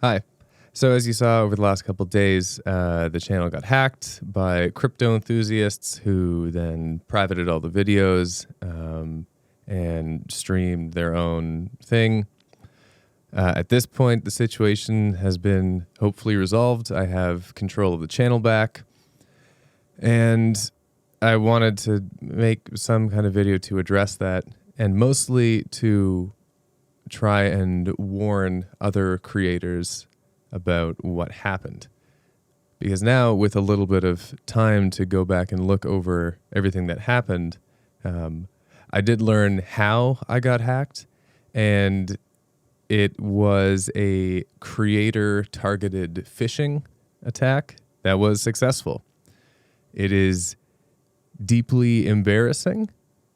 Hi. So as you saw over the last couple of days, the channel got hacked by crypto enthusiasts who then privated all the videos and streamed their own thing. At this point, the situation has been hopefully resolved. I have control of the channel back. And I wanted to make some kind of video to address that, and mostly to try and warn other creators about what happened. Because now, with a little bit of time to go back and look over everything that happened, I did learn how I got hacked, and it was a creator-targeted phishing attack that was successful. It is deeply embarrassing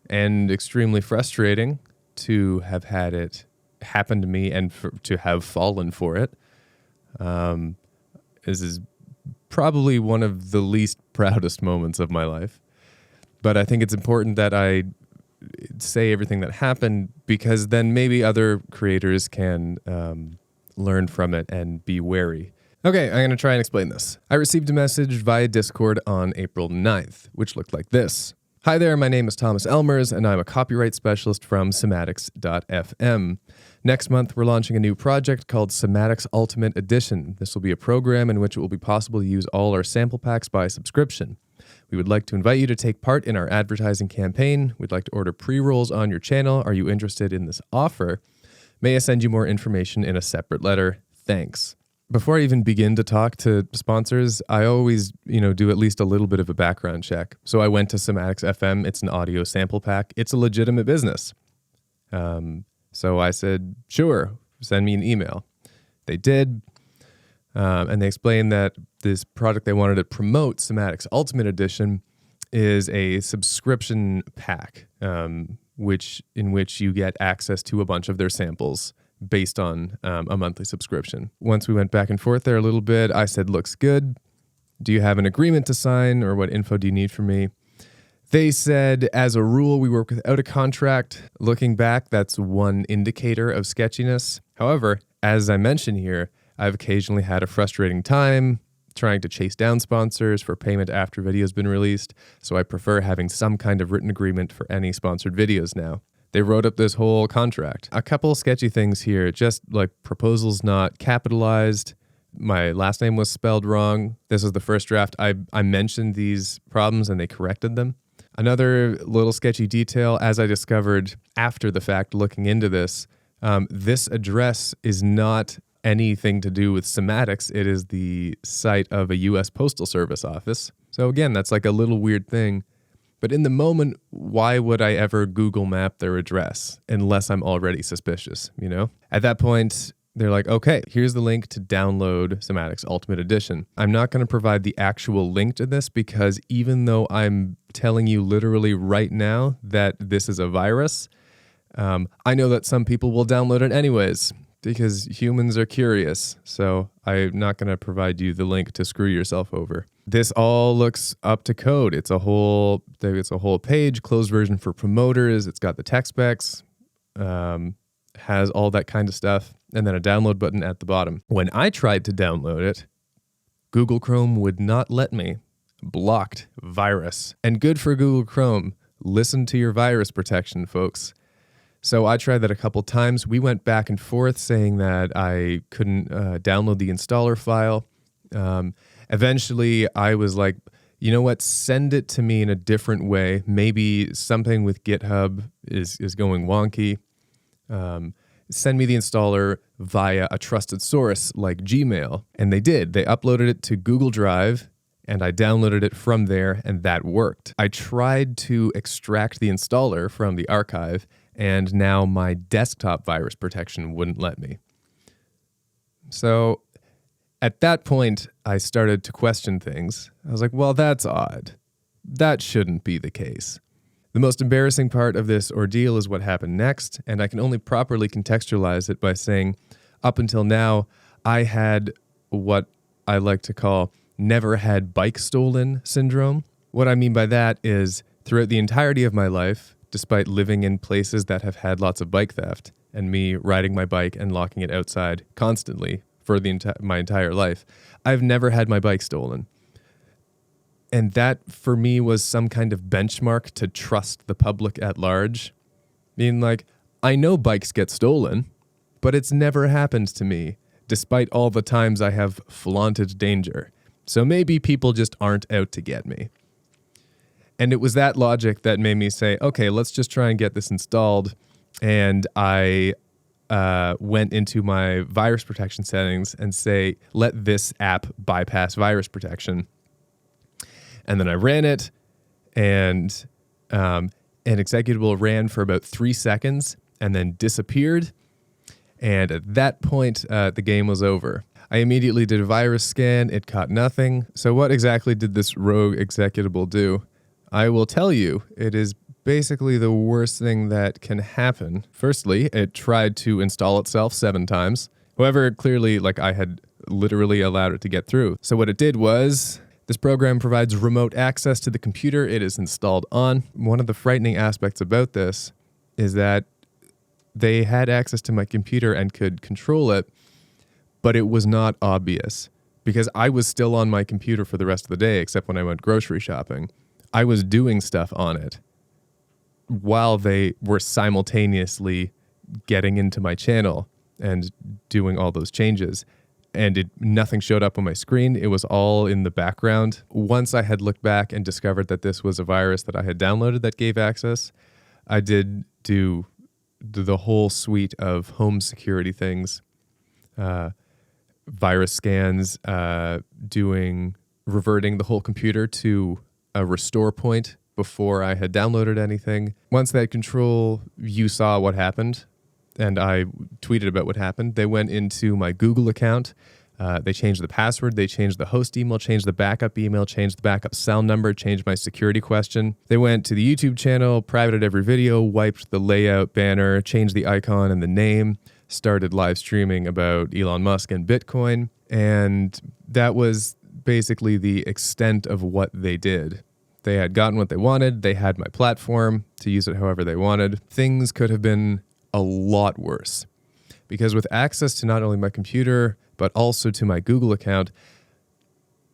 and extremely frustrating to have had it happen to me and to have fallen for it. This is probably one of the least proudest moments of my life. But I think it's important that I say everything that happened, because then maybe other creators can learn from it and be wary. Okay, I'm going to try and explain this. I received a message via Discord on April 9th, which looked like this. Hi there, my name is Thomas Elmers, and I'm a copyright specialist from Semantics.fm. Next month, we're launching a new project called Semantics Ultimate Edition. This will be a program in which it will be possible to use all our sample packs by subscription. We would like to invite you to take part in our advertising campaign. We'd like to order pre-rolls on your channel. Are you interested in this offer? May I send you more information in a separate letter? Thanks. Before I even begin to talk to sponsors, I always, do at least a little bit of a background check. So I went to Semantics FM. It's an audio sample pack. It's a legitimate business. So I said, sure, send me an email. They did. And they explained that this product they wanted to promote, Semantics Ultimate Edition, is a subscription pack, in which you get access to a bunch of their samples based on a monthly subscription. Once we went back and forth there a little bit, I said, looks good. Do you have an agreement to sign, or what info do you need from me? They said, as a rule, we work without a contract. Looking back, that's one indicator of sketchiness. However, as I mentioned here, I've occasionally had a frustrating time trying to chase down sponsors for payment after video's been released, so I prefer having some kind of written agreement for any sponsored videos now. They wrote up this whole contract. A couple sketchy things here, just like proposals not capitalized. My last name was spelled wrong. This was the first draft. I mentioned these problems and they corrected them. Another little sketchy detail, as I discovered after the fact looking into this, this address is not anything to do with Semantics. It is the site of a U.S. Postal Service office. So again, that's like a little weird thing. But in the moment, why would I ever Google map their address unless I'm already suspicious, At that point, they're like, okay, here's the link to download Semantics Ultimate Edition. I'm not going to provide the actual link to this because even though I'm telling you literally right now that this is a virus, I know that some people will download it anyways because humans are curious. So I'm not going to provide you the link to screw yourself over. This all looks up to code. It's a whole page, closed version for promoters. It's got the tech specs, has all that kind of stuff, and then a download button at the bottom. When I tried to download it, Google Chrome would not let me. Blocked. Virus. And good for Google Chrome. Listen to your virus protection, folks. So I tried that a couple times. We went back and forth saying that I couldn't download the installer file. Eventually, I was like, you know what? Send it to me in a different way. Maybe something with GitHub is going wonky. Send me the installer via a trusted source like Gmail. And they did. They uploaded it to Google Drive, and I downloaded it from there, and that worked. I tried to extract the installer from the archive, and now my desktop virus protection wouldn't let me. So at that point, I started to question things. I was like, well, that's odd. That shouldn't be the case. The most embarrassing part of this ordeal is what happened next, and I can only properly contextualize it by saying, up until now, I had what I like to call never had bike stolen syndrome. What I mean by that is throughout the entirety of my life, despite living in places that have had lots of bike theft, and me riding my bike and locking it outside constantly for my entire life. I've never had my bike stolen. And that, for me, was some kind of benchmark to trust the public at large. Meaning, like, I know bikes get stolen, but it's never happened to me, despite all the times I have flaunted danger. So maybe people just aren't out to get me. And it was that logic that made me say, okay, let's just try and get this installed. And I went into my virus protection settings and say, let this app bypass virus protection. And then I ran it, and an executable ran for about 3 seconds and then disappeared. And at that point, the game was over. I immediately did a virus scan. It caught nothing. So what exactly did this rogue executable do? I will tell you, it is basically the worst thing that can happen. Firstly, it tried to install itself 7 times. However, clearly, like, I had literally allowed it to get through. So what it did was, this program provides remote access to the computer it is installed on. One of the frightening aspects about this is that they had access to my computer and could control it, but it was not obvious because I was still on my computer for the rest of the day, except when I went grocery shopping. I was doing stuff on it while they were simultaneously getting into my channel and doing all those changes. And nothing showed up on my screen. It was all in the background. Once I had looked back and discovered that this was a virus that I had downloaded that gave access, I did do the whole suite of home security things, virus scans, reverting the whole computer to a restore point before I had downloaded anything. Once that control view saw what happened, and I tweeted about what happened, they went into my Google account. They changed the password, they changed the host email, changed the backup email, changed the backup cell number, changed my security question. They went to the YouTube channel, privated every video, wiped the layout banner, changed the icon and the name, started live streaming about Elon Musk and Bitcoin. And that was basically the extent of what they did. They had gotten what they wanted. They had my platform to use it however they wanted. Things could have been a lot worse, because with access to not only my computer, but also to my Google account,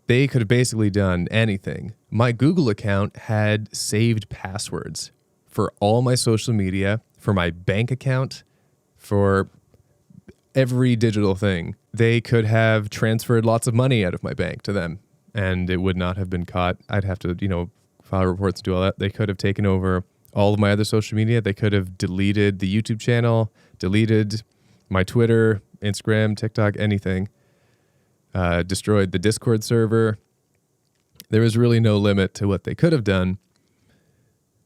they could have basically done anything. My Google account had saved passwords for all my social media, for my bank account, for every digital thing. They could have transferred lots of money out of my bank to them, and it would not have been caught. I'd have to, file reports and do all that. They could have taken over all of my other social media. They could have deleted the YouTube channel, deleted my Twitter, Instagram, TikTok, anything. Destroyed the Discord server. There was really no limit to what they could have done.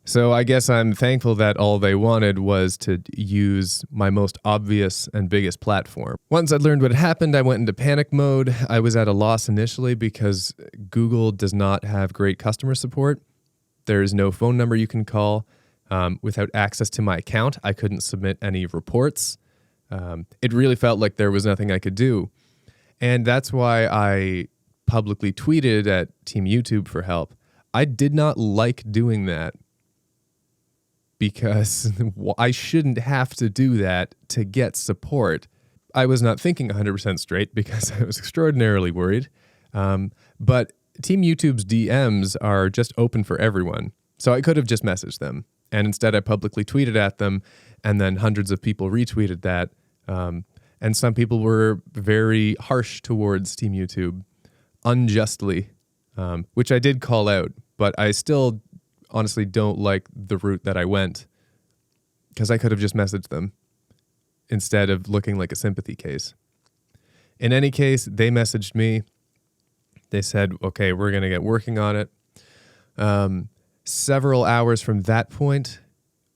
So I guess I'm thankful that all they wanted was to use my most obvious and biggest platform. Once I'd learned what had happened, I went into panic mode. I was at a loss initially because Google does not have great customer support. There is no phone number you can call. Without access to my account, I couldn't submit any reports. It really felt like there was nothing I could do. And that's why I publicly tweeted at Team YouTube for help. I did not like doing that because I shouldn't have to do that to get support. I was not thinking 100% straight because I was extraordinarily worried. But Team YouTube's DMs are just open for everyone. So I could have just messaged them. And instead I publicly tweeted at them, and then hundreds of people retweeted that. And some people were very harsh towards Team YouTube, unjustly, which I did call out. But I still honestly don't like the route that I went, because I could have just messaged them instead of looking like a sympathy case. In any case, they messaged me. They said, okay, we're going to get working on it. Several hours from that point,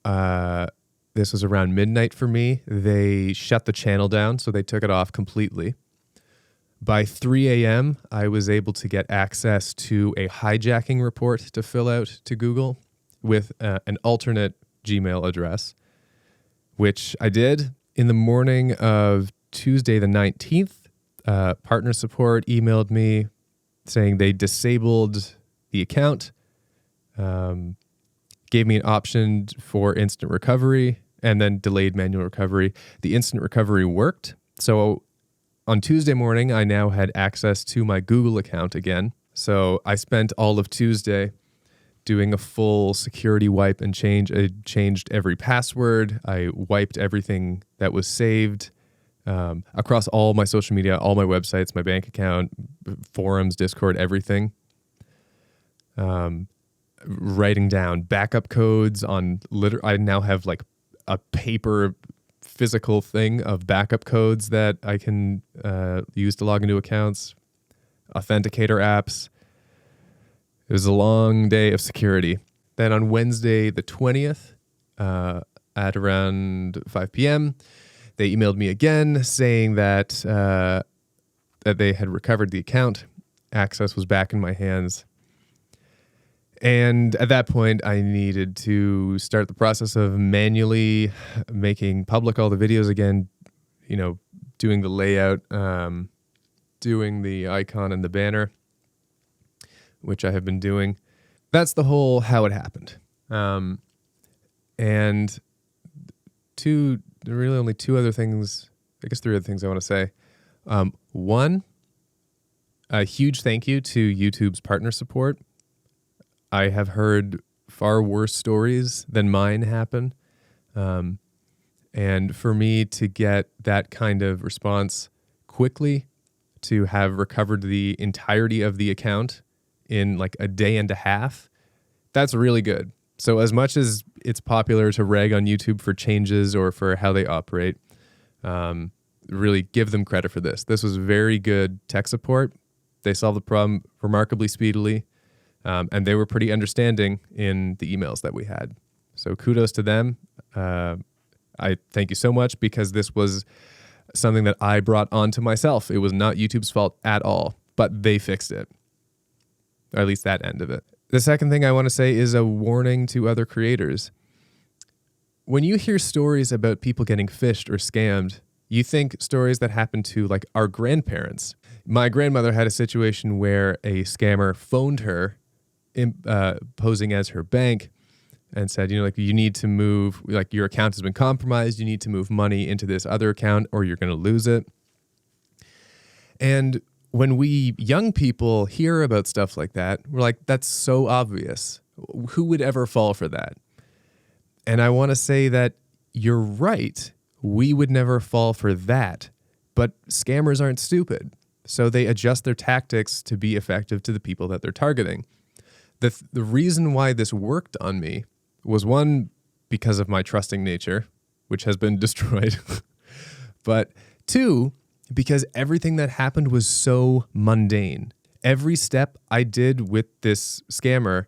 this was around midnight for me, they shut the channel down, so they took it off completely. By 3 a.m., I was able to get access to a hijacking report to fill out to Google with an alternate Gmail address, which I did. In the morning of Tuesday the 19th, partner support emailed me saying they disabled the account, gave me an option for instant recovery, and then delayed manual recovery. The instant recovery worked, so on Tuesday morning, I now had access to my Google account again. So I spent all of Tuesday doing a full security wipe and change. I changed every password. I wiped everything that was saved across all my social media, all my websites, my bank account, forums, Discord, everything. Writing down backup codes on I now have like a paper physical thing of backup codes that I can use to log into accounts, authenticator apps. It was a long day of security. Then on Wednesday, the 20th, at around 5 p.m., they emailed me again saying that that they had recovered the account. Access was back in my hands. And at that point, I needed to start the process of manually making public all the videos again, doing the layout, doing the icon and the banner, which I have been doing. That's the whole how it happened. And really only two other things, I guess three other things I want to say. One, a huge thank you to YouTube's partner support. I have heard far worse stories than mine happen. And for me to get that kind of response quickly, to have recovered the entirety of the account in like a day and a half, that's really good. So as much as it's popular to rag on YouTube for changes or for how they operate, really give them credit for this. This was very good tech support. They solved the problem remarkably speedily. And they were pretty understanding in the emails that we had. So kudos to them. I thank you so much, because this was something that I brought onto myself. It was not YouTube's fault at all, but they fixed it. Or at least that end of it. The second thing I want to say is a warning to other creators. When you hear stories about people getting phished or scammed, you think stories that happen to like our grandparents. My grandmother had a situation where a scammer phoned her posing as her bank and said, you need to move, like your account has been compromised. You need to move money into this other account or you're going to lose it. And when we young people hear about stuff like that, we're like, that's so obvious. Who would ever fall for that? And I want to say that you're right. We would never fall for that. But scammers aren't stupid. So they adjust their tactics to be effective to the people that they're targeting. The reason why this worked on me was, one, because of my trusting nature, which has been destroyed. But two, because everything that happened was so mundane. Every step I did with this scammer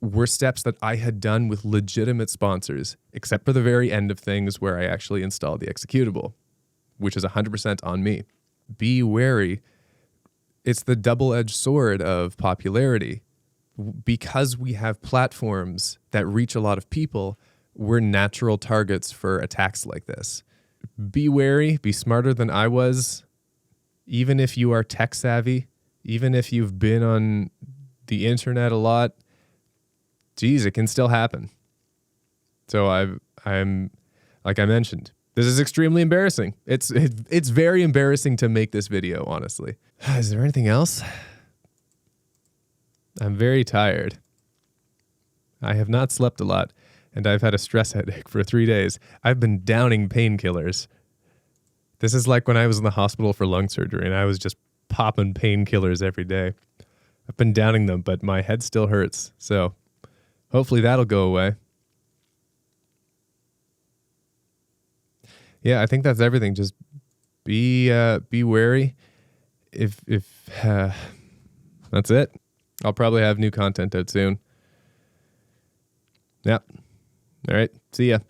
were steps that I had done with legitimate sponsors, except for the very end of things where I actually installed the executable, which is 100% on me. Be wary. It's the double-edged sword of popularity. Because we have platforms that reach a lot of people, we're natural targets for attacks like this. Be wary, be smarter than I was. Even if you are tech savvy, even if you've been on the internet a lot, geez, it can still happen. So I'm like I mentioned, this is extremely embarrassing. It's very embarrassing to make this video, honestly. Is there anything else? I'm very tired. I have not slept a lot, and I've had a stress headache for 3 days. I've been downing painkillers. This is like when I was in the hospital for lung surgery, and I was just popping painkillers every day. I've been downing them, but my head still hurts, so hopefully that'll go away. Yeah, I think that's everything. Just be wary. If that's it. I'll probably have new content out soon. Yep. All right. See ya.